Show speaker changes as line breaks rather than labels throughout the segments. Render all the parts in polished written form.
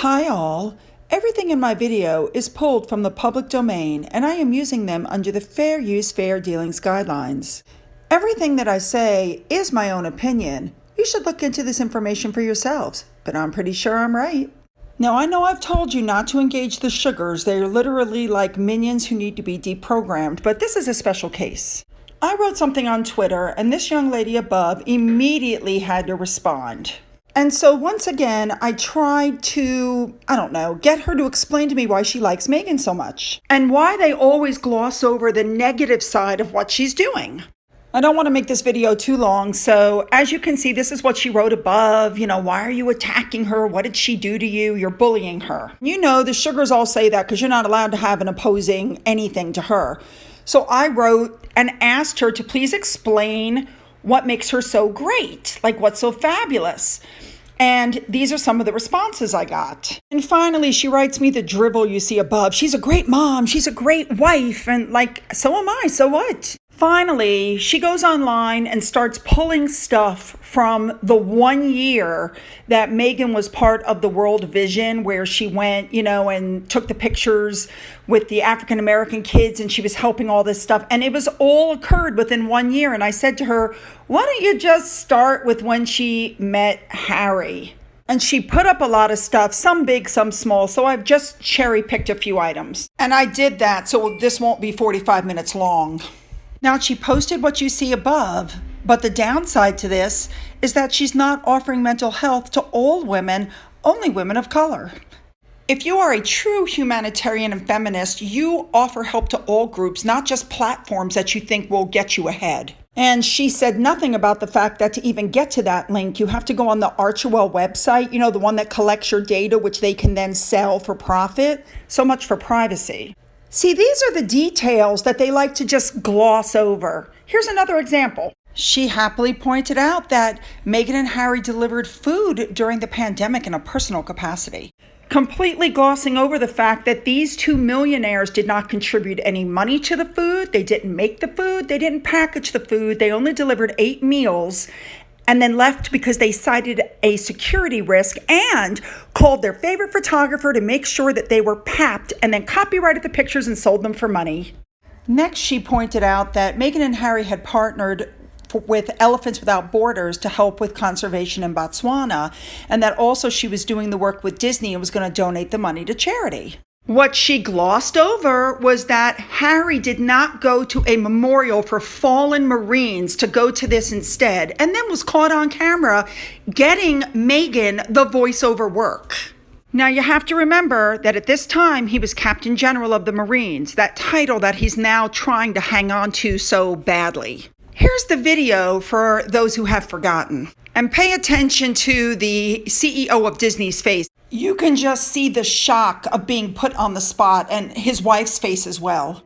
Hi all. Everything in my video is pulled from the public domain and I am using them under the Fair Use Fair Dealings guidelines. Everything that I say is my own opinion. You should look into this information for yourselves, but I'm pretty sure I'm right. Now I know I've told you not to engage the sugars. They're literally like minions who need to be deprogrammed, but this is a special case. I wrote something on Twitter and this young lady above immediately had to respond. And so once again, I tried to, get her to explain to me why she likes Megan so much and why they always gloss over the negative side of what she's doing. I don't want to make this video too long, so as you can see, this is what she wrote above. Why are you attacking her? What did she do to you? You're bullying her. The sugars all say that because you're not allowed to have an opposing anything to her. So I wrote and asked her to please explain what makes her so great, like what's so fabulous. And these are some of the responses I got. And finally, she writes me the dribble you see above. She's a great mom. She's a great wife. And so am I. So what? Finally, she goes online and starts pulling stuff from the 1 year that Megan was part of the World Vision, where she went, and took the pictures with the African American kids, and she was helping all this stuff. And it was all occurred within 1 year. And I said to her, why don't you just start with when she met Harry? And she put up a lot of stuff, some big, some small. So I've just cherry picked a few items. And I did that, so this won't be 45 minutes long. Now, she posted what you see above, but the downside to this is that she's not offering mental health to all women, only women of color. If you are a true humanitarian and feminist, you offer help to all groups, not just platforms that you think will get you ahead. And she said nothing about the fact that to even get to that link, you have to go on the Archewell website, the one that collects your data, which they can then sell for profit. So much for privacy. See, these are the details that they like to just gloss over. Here's another example. She happily pointed out that Meghan and Harry delivered food during the pandemic in a personal capacity, completely glossing over the fact that these two millionaires did not contribute any money to the food. They didn't make the food. They didn't package the food. They only delivered 8 meals and then left because they cited a security risk and called their favorite photographer to make sure that they were papped and then copyrighted the pictures and sold them for money. Next, she pointed out that Meghan and Harry had partnered with Elephants Without Borders to help with conservation in Botswana, and that also she was doing the work with Disney and was going to donate the money to charity. What she glossed over was that Harry did not go to a memorial for fallen Marines to go to this instead, and then was caught on camera getting Meghan the voiceover work. Now, you have to remember that at this time, he was Captain General of the Marines, that title that he's now trying to hang on to so badly. Here's the video for those who have forgotten. And pay attention to the CEO of Disney's face. You can just see the shock of being put on the spot, and his wife's face as well.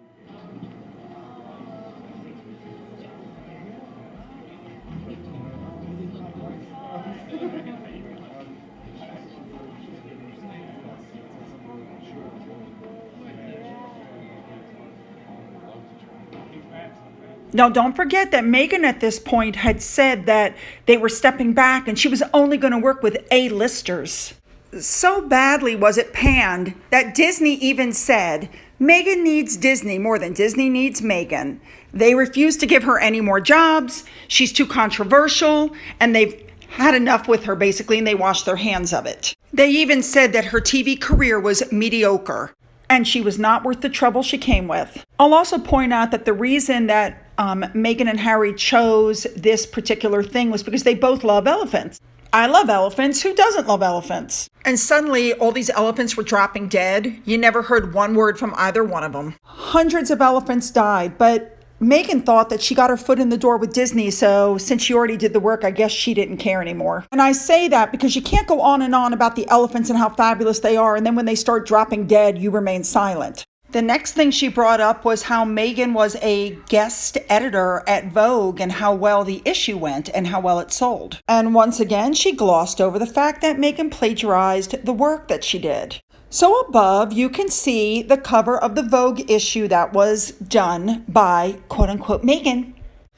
Now, don't forget that Meghan at this point had said that they were stepping back and she was only going to work with A-listers. So badly was it panned that Disney even said, Meghan needs Disney more than Disney needs Meghan. They refuse to give her any more jobs. She's too controversial, and they've had enough with her, basically, and they washed their hands of it. They even said that her TV career was mediocre, and she was not worth the trouble she came with. I'll also point out that the reason that Meghan and Harry chose this particular thing was because they both love elephants. I love elephants. Who doesn't love elephants? And suddenly, all these elephants were dropping dead. You never heard one word from either one of them. Hundreds of elephants died, but Meghan thought that she got her foot in the door with Disney, so since she already did the work, I guess she didn't care anymore. And I say that because you can't go on and on about the elephants and how fabulous they are, and then when they start dropping dead, you remain silent. The next thing she brought up was how Meghan was a guest editor at Vogue and how well the issue went and how well it sold. And once again, she glossed over the fact that Meghan plagiarized the work that she did. So above, you can see the cover of the Vogue issue that was done by quote-unquote Meghan.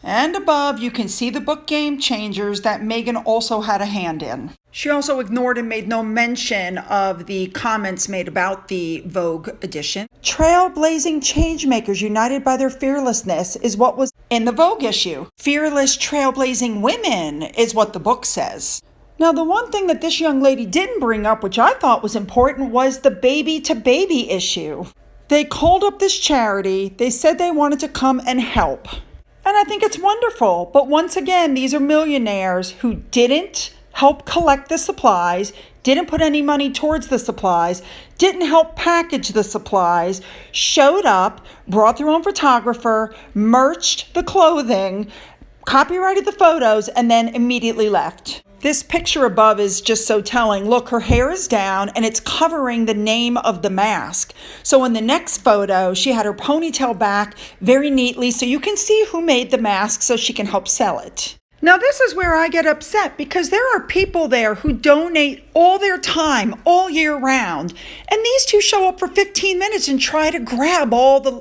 And above, you can see the book Game Changers that Meghan also had a hand in. She also ignored and made no mention of the comments made about the Vogue edition. Trailblazing changemakers united by their fearlessness is what was in the Vogue issue. Fearless trailblazing women is what the book says. Now, the one thing that this young lady didn't bring up, which I thought was important, was the baby-to-baby issue. They called up this charity. They said they wanted to come and help. And I think it's wonderful. But once again, these are millionaires who didn't help collect the supplies, didn't put any money towards the supplies, didn't help package the supplies, showed up, brought their own photographer, merched the clothing, copyrighted the photos, and then immediately left. This picture above is just so telling. Look, her hair is down and it's covering the name of the mask. So in the next photo, she had her ponytail back very neatly so you can see who made the mask so she can help sell it. Now this is where I get upset because there are people there who donate all their time all year round. And these two show up for 15 minutes and try to grab all the,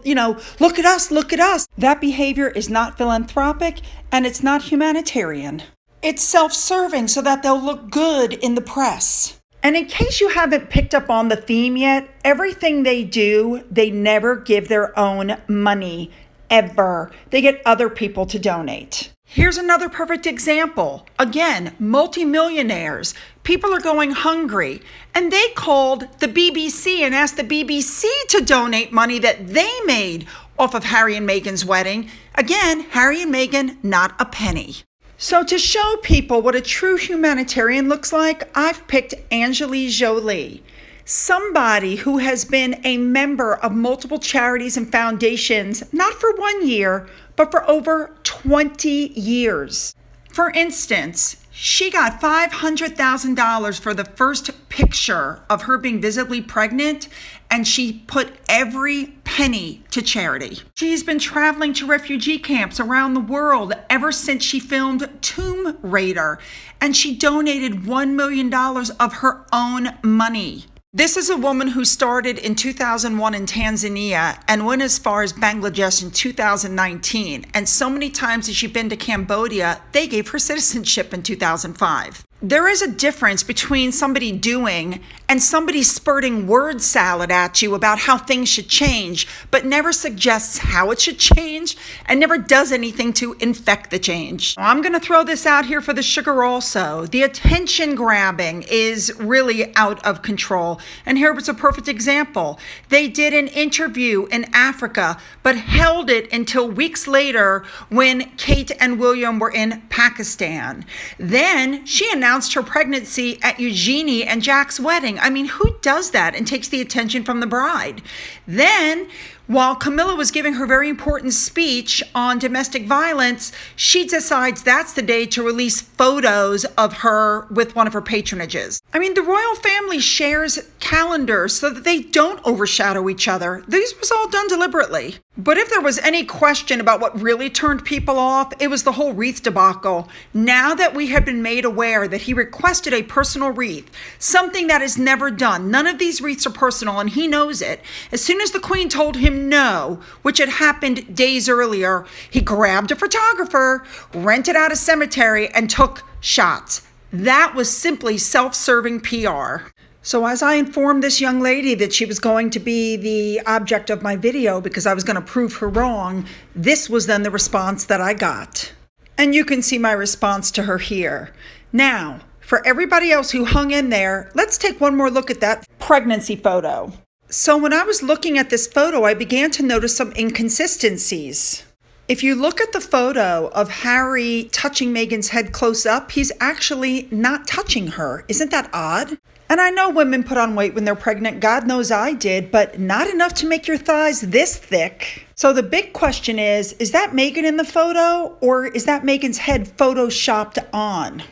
look at us, look at us. That behavior is not philanthropic and it's not humanitarian. It's self-serving so that they'll look good in the press. And in case you haven't picked up on the theme yet, everything they do, they never give their own money, ever. They get other people to donate. Here's another perfect example. Again, multimillionaires. People are going hungry. And they called the BBC and asked the BBC to donate money that they made off of Harry and Meghan's wedding. Again, Harry and Meghan, not a penny. So to show people what a true humanitarian looks like, I've picked Angelina Jolie, somebody who has been a member of multiple charities and foundations, not for 1 year, but for over 20 years. For instance, she got $500,000 for the first picture of her being visibly pregnant, and she put every penny to charity. She's been traveling to refugee camps around the world ever since she filmed Tomb Raider, and she donated $1 million of her own money. This is a woman who started in 2001 in Tanzania and went as far as Bangladesh in 2019. And so many times as she's been to Cambodia, they gave her citizenship in 2005. There is a difference between somebody doing and somebody spurting word salad at you about how things should change, but never suggests how it should change and never does anything to infect the change. I'm going to throw this out here for the sugar also. The attention grabbing is really out of control. And here was a perfect example. They did an interview in Africa, but held it until weeks later when Kate and William were in Pakistan. Then she announced her pregnancy at Eugenie and Jack's wedding. I mean, who does that and takes the attention from the bride? Then, while Camilla was giving her very important speech on domestic violence, she decides that's the day to release photos of her with one of her patronages. I mean, the royal family shares calendars so that they don't overshadow each other. This was all done deliberately. But if there was any question about what really turned people off, it was the whole wreath debacle. Now that we have been made aware that he requested a personal wreath, something that is never done. None of these wreaths are personal, and he knows it. As soon as the Queen told him no, which had happened days earlier, he grabbed a photographer, rented out a cemetery, and took shots. That was simply self-serving PR. So as I informed this young lady that she was going to be the object of my video because I was going to prove her wrong, this was then the response that I got. And you can see my response to her here. Now, for everybody else who hung in there, let's take one more look at that pregnancy photo. So when I was looking at this photo, I began to notice some inconsistencies. If you look at the photo of Harry touching Meghan's head close up, he's actually not touching her. Isn't that odd? And I know women put on weight when they're pregnant. God knows I did, but not enough to make your thighs this thick. So the big question is that Meghan in the photo, or is that Meghan's head photoshopped on?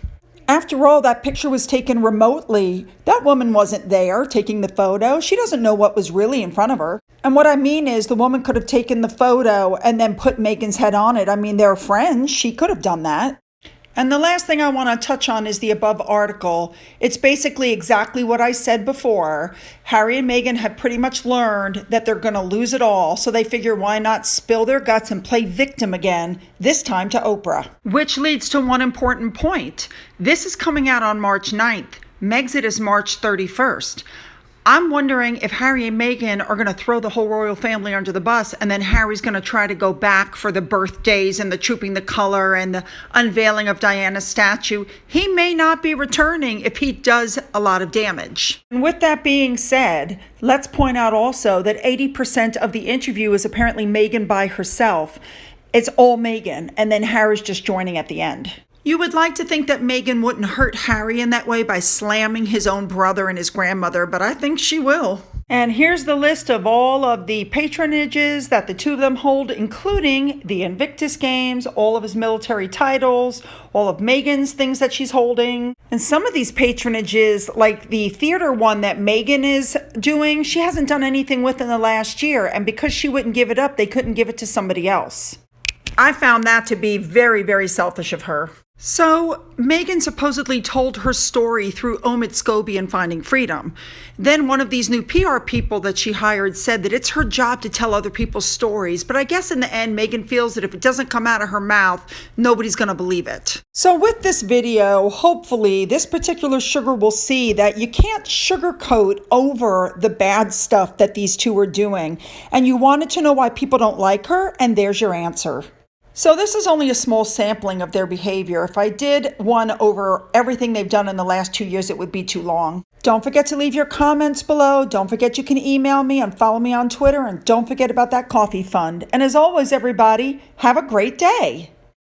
After all, that picture was taken remotely. That woman wasn't there taking the photo. She doesn't know what was really in front of her. And what I mean is the woman could have taken the photo and then put Meghan's head on it. I mean, they're friends. She could have done that. And the last thing I want to touch on is the above article. It's basically exactly what I said before. Harry and Meghan have pretty much learned that they're going to lose it all, so they figure why not spill their guts and play victim again, this time to Oprah. Which leads to one important point. This is coming out on March 9th. Megxit is March 31st. I'm wondering if Harry and Meghan are going to throw the whole royal family under the bus, and then Harry's going to try to go back for the birthdays and the Trooping the Color and the unveiling of Diana's statue. He may not be returning if he does a lot of damage. And with that being said, let's point out also that 80% of the interview is apparently Meghan by herself. It's all Meghan, and then Harry's just joining at the end. You would like to think that Meghan wouldn't hurt Harry in that way by slamming his own brother and his grandmother, but I think she will. And here's the list of all of the patronages that the two of them hold, including the Invictus Games, all of his military titles, all of Meghan's things that she's holding. And some of these patronages, like the theater one that Meghan is doing, she hasn't done anything with in the last year. And because she wouldn't give it up, they couldn't give it to somebody else. I found that to be very, very selfish of her. So, Meghan supposedly told her story through Omid Scobie in Finding Freedom. Then one of these new PR people that she hired said that it's her job to tell other people's stories, but I guess in the end, Meghan feels that if it doesn't come out of her mouth, nobody's going to believe it. So with this video, hopefully this particular sugar will see that you can't sugarcoat over the bad stuff that these two are doing. And you wanted to know why people don't like her, and there's your answer. So this is only a small sampling of their behavior. If I did one over everything they've done in the last 2 years, it would be too long. Don't forget to leave your comments below. Don't forget you can email me and follow me on Twitter. And don't forget about that coffee fund. And as always, everybody, have a great day.